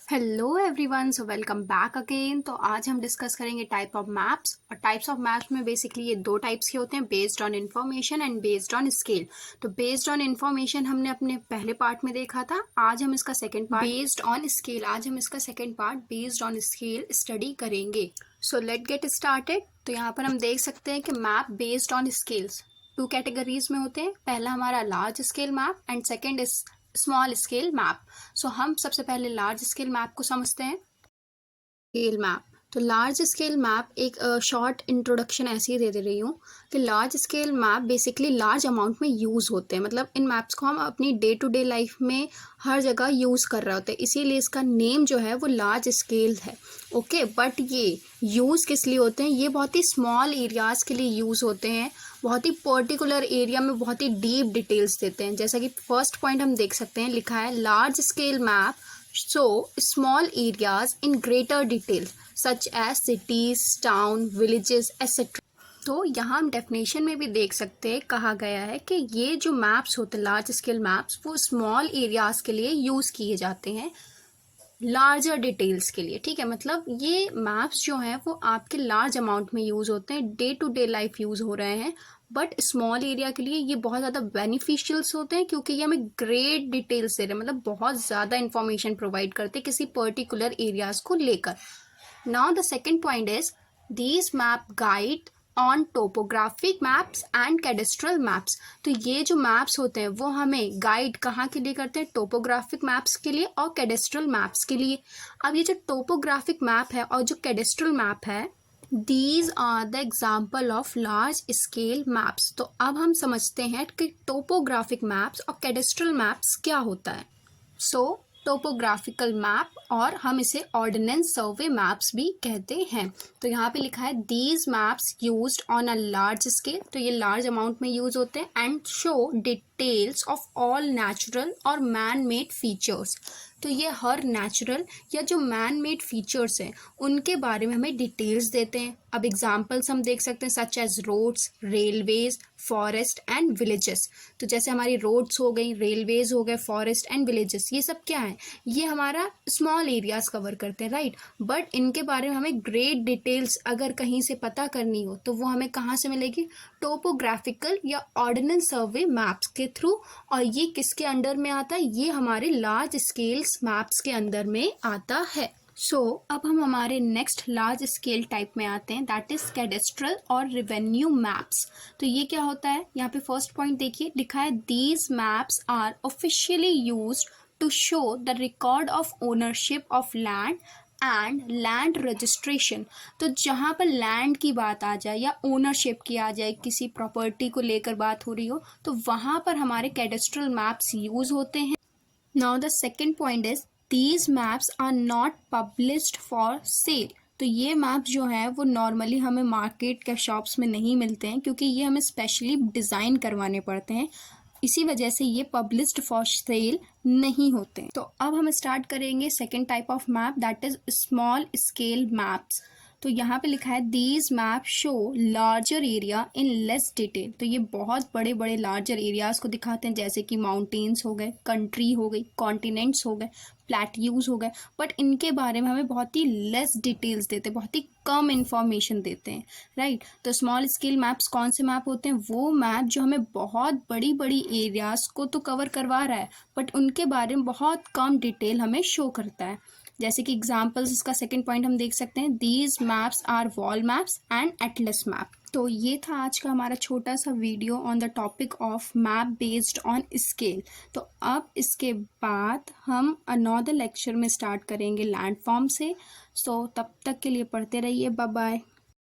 Hello everyone, so welcome back again. तो आज हम डिस्कस करेंगे टाइप ऑफ मैप्स। और टाइप्स ऑफ मैप्स में बेसिकली ये दो टाइप्स के होते हैं, based on information and based on scale. तो बेस्ड ऑन इन्फॉर्मेशन हमने अपने पहले पार्ट में देखा था। आज हम इसका second part based on scale based on scale study करेंगे। So let get started. तो यहाँ पर हम देख सकते हैं कि map based on scales two categories में होते हैं। पहला हमारा large scale map and second is small scale map. So हम सबसे पहले लार्ज स्केल मैप को समझते हैं। स्केल मैप, तो लार्ज स्केल मैप एक शॉर्ट इंट्रोडक्शन ऐसे ही दे रही हूँ कि large scale map basically large amount में यूज़ होते हैं। मतलब इन मैप्स को हम अपनी डे टू डे लाइफ में हर जगह यूज़ कर रहे होते हैं, इसीलिए इसका नेम जो है वो लार्ज स्केल है। ओके, बट ये यूज़ किस लिए होते हैं? ये बहुत ही स्मॉल एरियाज़ के लिए यूज़ होते हैं, बहुत ही पर्टिकुलर एरिया में बहुत ही डीप डिटेल्स देते हैं। जैसा कि फर्स्ट पॉइंट हम देख सकते हैं, लिखा है large scale map show small areas in greater detail such as cities, town, villages, etc. तो यहाँ हम डेफिनेशन में भी देख सकते हैं, कहा गया है कि ये जो मैप्स होते हैं लार्ज स्केल मैप्स, वो स्मॉल एरियाज के लिए यूज़ किए जाते हैं, लार्जर डिटेल्स के लिए। ठीक है, मतलब ये मैप्स जो हैं वो आपके लार्ज अमाउंट में यूज़ होते हैं, day to day life use हो रहे हैं, बट स्मॉल एरिया के लिए ये बहुत ज़्यादा बेनिफिशियल्स होते हैं क्योंकि ये हमें ग्रेट डिटेल्स दे रहे हैं, मतलब बहुत ज़्यादा इंफॉर्मेशन प्रोवाइड करते हैं किसी पर्टिकुलर एरियाज को लेकर। Now the second point is these map guide on topographic maps and cadastral maps. तो ये जो मैप्स होते हैं वो हमें गाइड कहाँ के लिए करते हैं? टोपोग्राफिक मैप्स के लिए और कैडेस्ट्रल मैप्स के लिए। अब ये जो टोपोग्राफिक मैप है और जो कैडेस्ट्रल मैप है, these are the example of large scale maps. तो अब हम समझते हैं कि टोपोग्राफिक मैप्स और कैडेस्ट्रल मैप्स क्या होता है। सो टोपोग्राफिकल मैप, और हम इसे ऑर्डिनेंस सर्वे मैप्स भी कहते हैं। तो यहाँ पे लिखा है these maps used on a large scale, तो ये लार्ज अमाउंट में यूज होते हैं, and show details of all natural और मैन मेड फीचर्स। तो ये हर नेचुरल या जो मैन मेड फीचर्स हैं उनके बारे में हमें डिटेल्स देते हैं। अब एग्जांपल्स हम देख सकते हैं, such as roads, railways, forest and villages. तो जैसे हमारी रोड्स हो गई, रेलवेज हो गए, फॉरेस्ट एंड विलेजेस, ये सब क्या है? ये हमारा स्मॉल एरियाज कवर करते हैं, राइट। बट इनके बारे में हमें ग्रेट डिटेल्स अगर कहीं से पता करनी हो तो वो हमें कहाँ से मिलेगी? टोपोग्राफिकल या ऑर्डिनेंस सर्वे मैप्स के थ्रू। और ये किसके अंडर में आता है? ये हमारे लार्ज स्केल्स मैप्स के अंदर में आता है। अब हम हमारे नेक्स्ट लार्ज स्केल टाइप में आते हैं, दैट इज कैडेस्ट्रल और रेवेन्यू मैप्स। तो ये क्या होता है? यहाँ पे फर्स्ट पॉइंट देखिए, लिखा है these maps are officially used to show the record of ownership of land and land registration. तो जहाँ पर लैंड की बात आ जाए या ओनरशिप की आ जाए, किसी प्रॉपर्टी को लेकर बात हो रही हो, तो वहाँ पर हमारे कैडेस्ट्रल मैप्स यूज होते हैं। Now the second point is these maps are not published for sale. तो ये मैप जो है वो नॉर्मली हमें मार्केट के शॉप्स में नहीं मिलते हैं क्योंकि ये हमें स्पेशली डिज़ाइन करवाने पड़ते हैं, इसी वजह से ये पब्लिश्ड फॉर सेल नहीं होते हैं। तो अब हम स्टार्ट करेंगे second type of map, that is small scale maps. तो यहाँ पे लिखा है these map show larger area in less detail. तो ये बहुत बड़े बड़े लार्जर एरियाज को दिखाते हैं, जैसे कि माउंटेन्स हो गए, कंट्री हो गई, कॉन्टिनेंट्स हो गए, प्लेट्यूज हो गए, बट इनके बारे में हमें बहुत ही लेस डिटेल्स देते हैं, बहुत ही कम इंफॉर्मेशन देते हैं, राइट। तो स्मॉल स्केल मैप्स कौन से मैप होते हैं? वो मैप जो हमें बहुत बड़ी बड़ी एरियाज को तो कवर करवा रहा है बट उनके बारे में बहुत कम डिटेल हमें शो करता है। जैसे कि एग्जाम्पल्स, इसका सेकेंड पॉइंट हम देख सकते हैं, these maps are wall maps and atlas map. तो ये था आज का हमारा छोटा सा video on the topic of map based on scale. तो अब इसके बाद हम अनदर लेक्चर में स्टार्ट करेंगे लैंडफॉर्म से। तब तक के लिए पढ़ते रहिए, बाय बाय।